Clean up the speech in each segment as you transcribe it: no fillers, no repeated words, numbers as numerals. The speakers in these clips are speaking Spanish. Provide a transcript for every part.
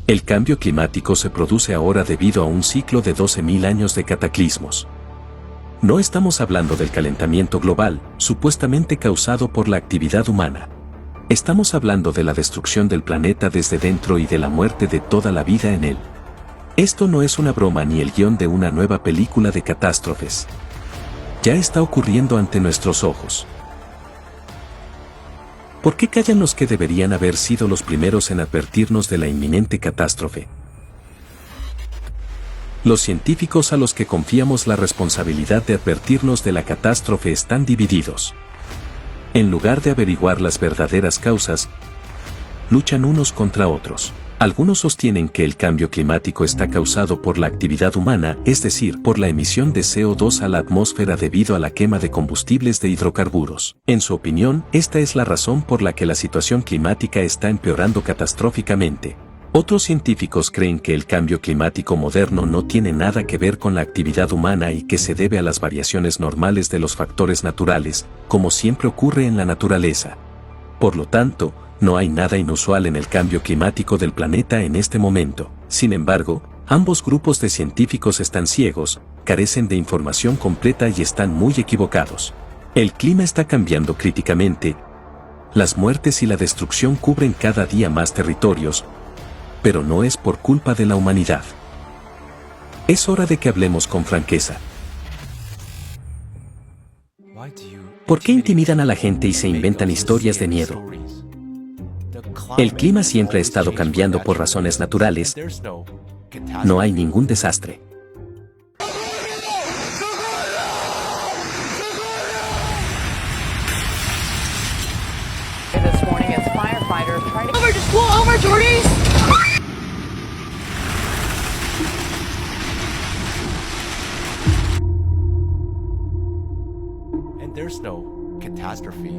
El cambio climático se produce ahora debido a un ciclo de 12.000 años de cataclismos. No estamos hablando del calentamiento global, supuestamente causado por la actividad humana. Estamos hablando de la destrucción del planeta desde dentro y de la muerte de toda la vida en él. Esto no es una broma ni el guión de una nueva película de catástrofes. Ya está ocurriendo ante nuestros ojos. ¿Por qué callan los que deberían haber sido los primeros en advertirnos de la inminente catástrofe? Los científicos a los que confiamos la responsabilidad de advertirnos de la catástrofe están divididos. En lugar de averiguar las verdaderas causas, luchan unos contra otros. Algunos sostienen que el cambio climático está causado por la actividad humana, es decir, por la emisión de CO2 a la atmósfera debido a la quema de combustibles de hidrocarburos. En su opinión, esta es la razón por la que la situación climática está empeorando catastróficamente. Otros científicos creen que el cambio climático moderno no tiene nada que ver con la actividad humana y que se debe a las variaciones normales de los factores naturales, como siempre ocurre en la naturaleza. Por lo tanto, no hay nada inusual en el cambio climático del planeta en este momento. Sin embargo, ambos grupos de científicos están ciegos, carecen de información completa y están muy equivocados. El clima está cambiando críticamente. Las muertes y la destrucción cubren cada día más territorios, pero no es por culpa de la humanidad. Es hora de que hablemos con franqueza. ¿Por qué intimidan a la gente y se inventan historias de miedo? El clima siempre ha estado cambiando por razones naturales. No hay ningún desastre. There's no catastrophe.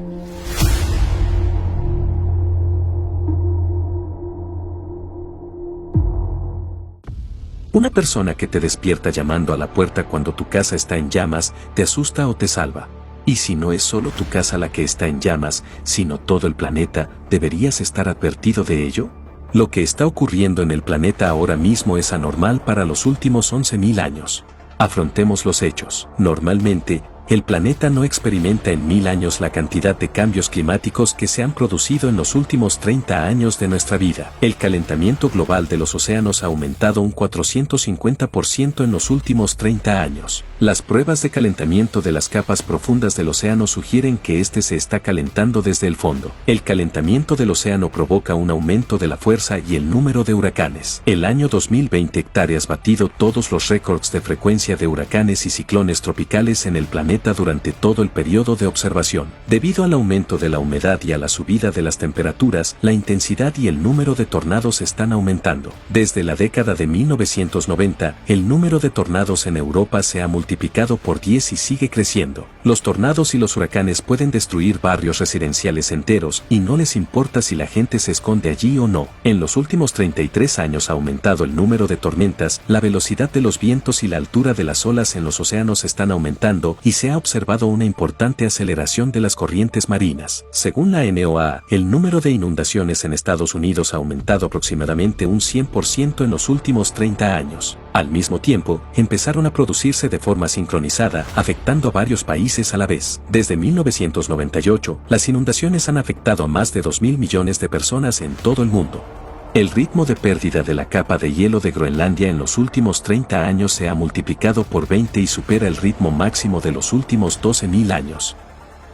Una persona que te despierta llamando a la puerta cuando tu casa está en llamas, te asusta o te salva. Y si no es solo tu casa la que está en llamas, sino todo el planeta, ¿deberías estar advertido de ello? Lo que está ocurriendo en el planeta ahora mismo es anormal para los últimos 11.000 años. Afrontemos los hechos. Normalmente, el planeta no experimenta en 1000 años la cantidad de cambios climáticos que se han producido en los últimos 30 años de nuestra vida. El calentamiento global de los océanos ha aumentado un 450% en los últimos 30 años. Las pruebas de calentamiento de las capas profundas del océano sugieren que este se está calentando desde el fondo. El calentamiento del océano provoca un aumento de la fuerza y el número de huracanes. El año 2020 hectáreas batido todos los récords de frecuencia de huracanes y ciclones tropicales en el planeta durante todo el periodo de observación. Debido al aumento de la humedad y a la subida de las temperaturas, la intensidad y el número de tornados están aumentando. Desde la década de 1990, el número de tornados en Europa se ha multiplicado por 10 y sigue creciendo. Los tornados y los huracanes pueden destruir barrios residenciales enteros y no les importa si la gente se esconde allí o no. En los últimos 33 años ha aumentado el número de tormentas, la velocidad de los vientos y la altura de las olas en los océanos están aumentando y se ha observado una importante aceleración de las corrientes marinas. Según la NOAA, el número de inundaciones en Estados Unidos ha aumentado aproximadamente un 100% en los últimos 30 años. Al mismo tiempo, empezaron a producirse de forma sincronizada, afectando a varios países a la vez. Desde 1998, las inundaciones han afectado a más de 2.000 millones de personas en todo el mundo. El ritmo de pérdida de la capa de hielo de Groenlandia en los últimos 30 años se ha multiplicado por 20 y supera el ritmo máximo de los últimos 12.000 años.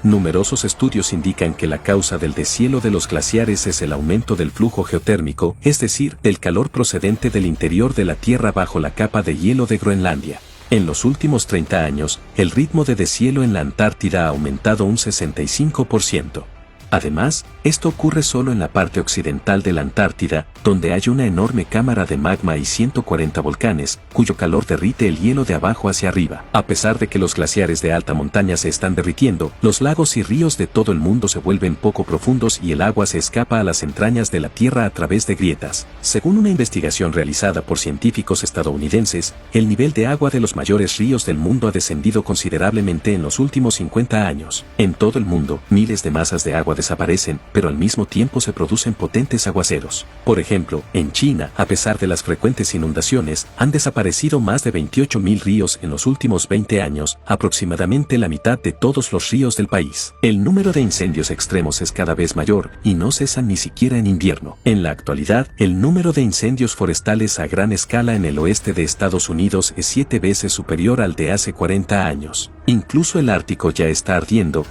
Numerosos estudios indican que la causa del deshielo de los glaciares es el aumento del flujo geotérmico, es decir, del calor procedente del interior de la Tierra bajo la capa de hielo de Groenlandia. En los últimos 30 años, el ritmo de deshielo en la Antártida ha aumentado un 65%. Además, esto ocurre solo en la parte occidental de la Antártida, donde hay una enorme cámara de magma y 140 volcanes, cuyo calor derrite el hielo de abajo hacia arriba. A pesar de que los glaciares de alta montaña se están derritiendo, los lagos y ríos de todo el mundo se vuelven poco profundos y el agua se escapa a las entrañas de la Tierra a través de grietas. Según una investigación realizada por científicos estadounidenses, el nivel de agua de los mayores ríos del mundo ha descendido considerablemente en los últimos 50 años. En todo el mundo, miles de masas de agua agua desaparecen, pero al mismo tiempo se producen potentes aguaceros. Por ejemplo, en China, a pesar de las frecuentes inundaciones, han desaparecido más de 28.000 ríos en los últimos 20 años, aproximadamente la mitad de todos los ríos del país. El número de incendios extremos es cada vez mayor y no cesan ni siquiera en invierno. En la actualidad, el número de incendios forestales a gran escala en el oeste de Estados Unidos es 7 veces superior al de hace 40 años. Incluso el Ártico ya está ardiendo,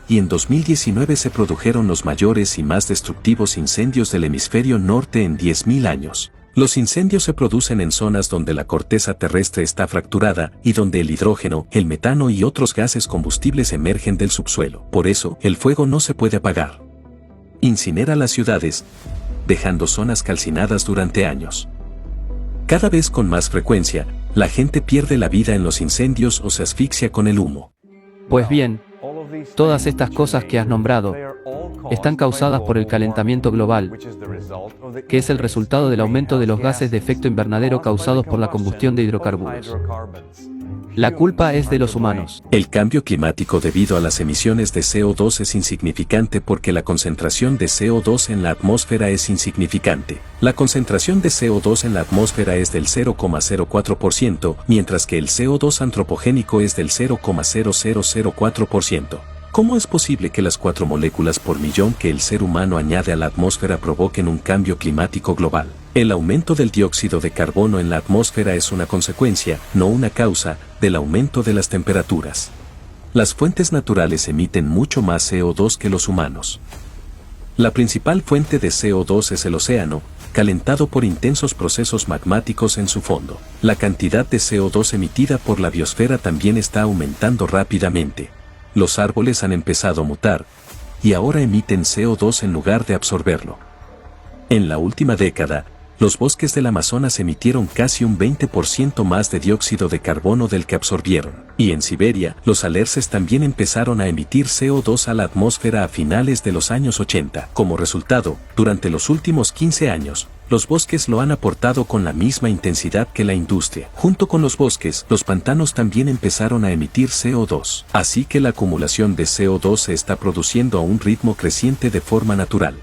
y en 2019 se produjeron los mayores y más destructivos incendios del hemisferio norte en 10.000 años. Los incendios se producen en zonas donde la corteza terrestre está fracturada y donde el hidrógeno, el metano y otros gases combustibles emergen del subsuelo. Por eso, el fuego no se puede apagar. Incinera las ciudades, dejando zonas calcinadas durante años. Cada vez con más frecuencia, la gente pierde la vida en los incendios o se asfixia con el humo. Pues bien, todas estas cosas que has nombrado están causadas por el calentamiento global, que es el resultado del aumento de los gases de efecto invernadero causados por la combustión de hidrocarburos. La culpa es de los humanos. El cambio climático debido a las emisiones de CO2 es insignificante porque la concentración de CO2 en la atmósfera es insignificante. La concentración de CO2 en la atmósfera es del 0,04%, mientras que el CO2 antropogénico es del 0,0004%. ¿Cómo es posible que las 4 moléculas por millón que el ser humano añade a la atmósfera provoquen un cambio climático global? El aumento del dióxido de carbono en la atmósfera es una consecuencia, no una causa, del aumento de las temperaturas. Las fuentes naturales emiten mucho más CO2 que los humanos. La principal fuente de CO2 es el océano, calentado por intensos procesos magmáticos en su fondo. La cantidad de CO2 emitida por la biosfera también está aumentando rápidamente. Los árboles han empezado a mutar, y ahora emiten CO2 en lugar de absorberlo. En la última década, los bosques del Amazonas emitieron casi un 20% más de dióxido de carbono del que absorbieron. Y en Siberia, los alerces también empezaron a emitir CO2 a la atmósfera a finales de los años 80. Como resultado, durante los últimos 15 años, los bosques lo han aportado con la misma intensidad que la industria. Junto con los bosques, los pantanos también empezaron a emitir CO2. Así que la acumulación de CO2 se está produciendo a un ritmo creciente de forma natural.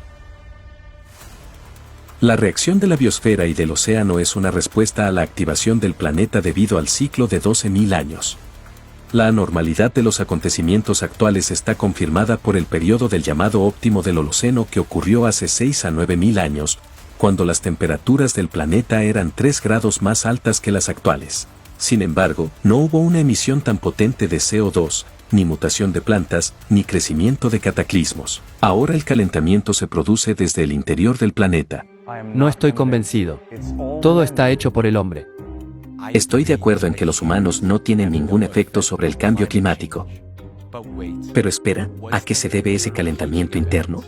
La reacción de la biosfera y del océano es una respuesta a la activación del planeta debido al ciclo de 12.000 años. La anormalidad de los acontecimientos actuales está confirmada por el periodo del llamado óptimo del Holoceno que ocurrió hace 6 a 9.000 años, cuando las temperaturas del planeta eran 3 grados más altas que las actuales. Sin embargo, no hubo una emisión tan potente de CO2, ni mutación de plantas, ni crecimiento de cataclismos. Ahora el calentamiento se produce desde el interior del planeta. No estoy convencido. Todo está hecho por el hombre. Estoy de acuerdo en que los humanos no tienen ningún efecto sobre el cambio climático. Pero espera, ¿a qué se debe ese calentamiento interno?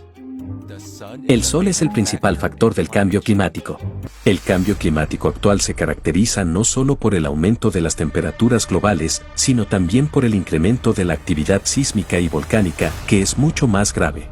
El Sol es el principal factor del cambio climático. El cambio climático actual se caracteriza no solo por el aumento de las temperaturas globales, sino también por el incremento de la actividad sísmica y volcánica, que es mucho más grave.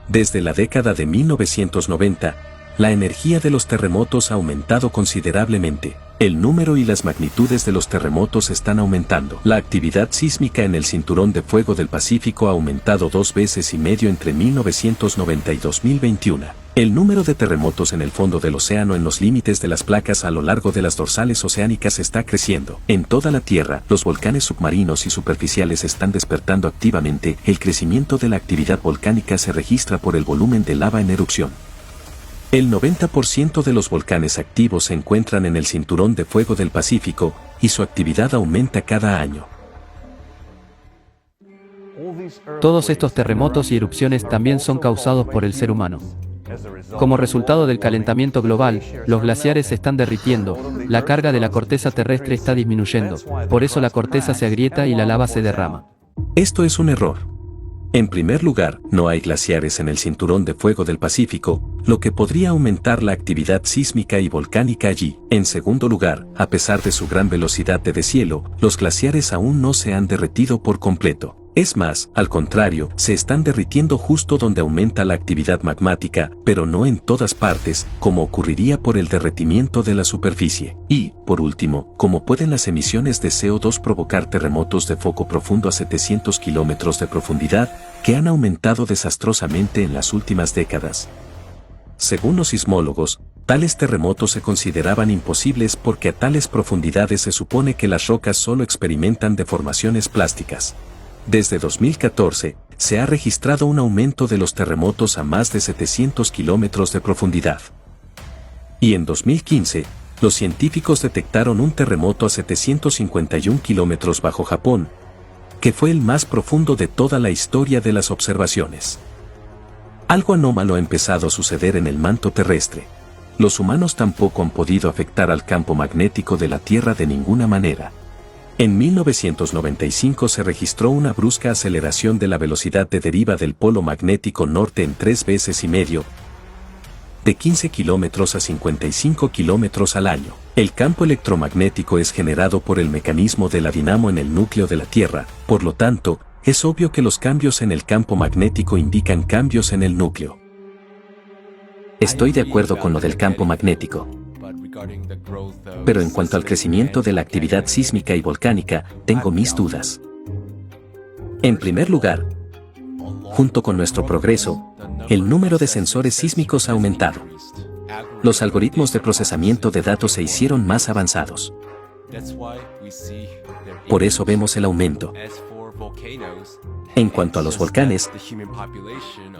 Desde la década de 1990, la energía de los terremotos ha aumentado considerablemente. El número y las magnitudes de los terremotos están aumentando. La actividad sísmica en el cinturón de fuego del Pacífico ha aumentado 2,5 veces entre 1990 y 2021. El número de terremotos en el fondo del océano en los límites de las placas a lo largo de las dorsales oceánicas está creciendo. En toda la Tierra, los volcanes submarinos y superficiales están despertando activamente. El crecimiento de la actividad volcánica se registra por el volumen de lava en erupción. El 90% de los volcanes activos se encuentran en el cinturón de fuego del Pacífico, y su actividad aumenta cada año. Todos estos terremotos y erupciones también son causados por el ser humano. Como resultado del calentamiento global, los glaciares se están derritiendo, la carga de la corteza terrestre está disminuyendo, por eso la corteza se agrieta y la lava se derrama. Esto es un error. En primer lugar, no hay glaciares en el cinturón de fuego del Pacífico, lo que podría aumentar la actividad sísmica y volcánica allí. En segundo lugar, a pesar de su gran velocidad de deshielo, los glaciares aún no se han derretido por completo. Es más, al contrario, se están derritiendo justo donde aumenta la actividad magmática, pero no en todas partes, como ocurriría por el derretimiento de la superficie. Y, por último, ¿cómo pueden las emisiones de CO2 provocar terremotos de foco profundo a 700 kilómetros de profundidad, que han aumentado desastrosamente en las últimas décadas? Según los sismólogos, tales terremotos se consideraban imposibles porque a tales profundidades se supone que las rocas solo experimentan deformaciones plásticas. Desde 2014, se ha registrado un aumento de los terremotos a más de 700 kilómetros de profundidad. Y en 2015, los científicos detectaron un terremoto a 751 kilómetros bajo Japón, que fue el más profundo de toda la historia de las observaciones. Algo anómalo ha empezado a suceder en el manto terrestre. Los humanos tampoco han podido afectar al campo magnético de la Tierra de ninguna manera. En 1995 se registró una brusca aceleración de la velocidad de deriva del polo magnético norte en 3 veces y medio, de 15 kilómetros a 55 kilómetros al año. El campo electromagnético es generado por el mecanismo de la dinamo en el núcleo de la Tierra, por lo tanto, es obvio que los cambios en el campo magnético indican cambios en el núcleo. Estoy de acuerdo con lo del campo magnético. Pero en cuanto al crecimiento de la actividad sísmica y volcánica, tengo mis dudas. En primer lugar, junto con nuestro progreso, el número de sensores sísmicos ha aumentado. Los algoritmos de procesamiento de datos se hicieron más avanzados. Por eso vemos el aumento. En cuanto a los volcanes,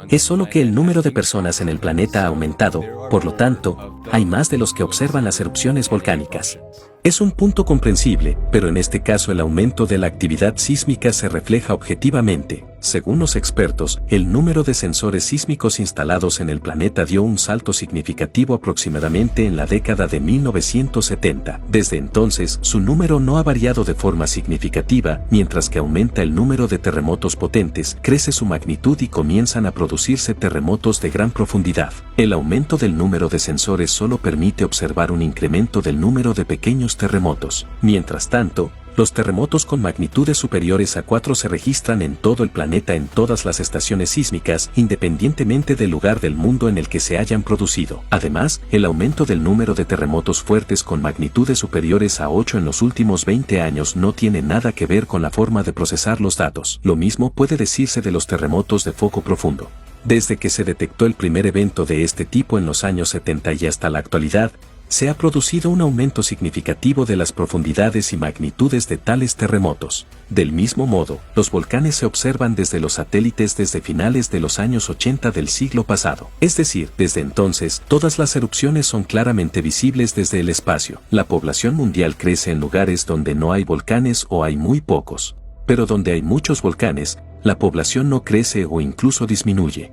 es solo que el número de personas en el planeta ha aumentado, por lo tanto, hay más de los que observan las erupciones volcánicas. Es un punto comprensible, pero en este caso el aumento de la actividad sísmica se refleja objetivamente. Según los expertos, el número de sensores sísmicos instalados en el planeta dio un salto significativo aproximadamente en la década de 1970. Desde entonces, su número no ha variado de forma significativa, mientras que aumenta el número de terremotos potentes, crece su magnitud y comienzan a producirse terremotos de gran profundidad. El aumento del número de sensores solo permite observar un incremento del número de pequeños terremotos. Mientras tanto, los terremotos con magnitudes superiores a 4 se registran en todo el planeta en todas las estaciones sísmicas, independientemente del lugar del mundo en el que se hayan producido. Además, el aumento del número de terremotos fuertes con magnitudes superiores a 8 en los últimos 20 años no tiene nada que ver con la forma de procesar los datos. Lo mismo puede decirse de los terremotos de foco profundo. Desde que se detectó el primer evento de este tipo en los años 70 y hasta la actualidad, se ha producido un aumento significativo de las profundidades y magnitudes de tales terremotos. Del mismo modo, los volcanes se observan desde los satélites desde finales de los años 80 del siglo pasado. Es decir, desde entonces, todas las erupciones son claramente visibles desde el espacio. La población mundial crece en lugares donde no hay volcanes o hay muy pocos. Pero donde hay muchos volcanes, la población no crece o incluso disminuye.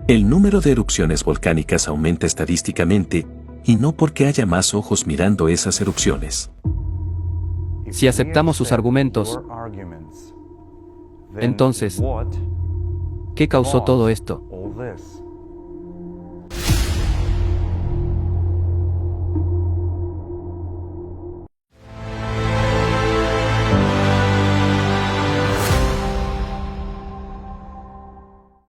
El número de erupciones volcánicas aumenta estadísticamente, y no porque haya más ojos mirando esas erupciones. Si aceptamos sus argumentos, entonces, ¿qué causó todo esto?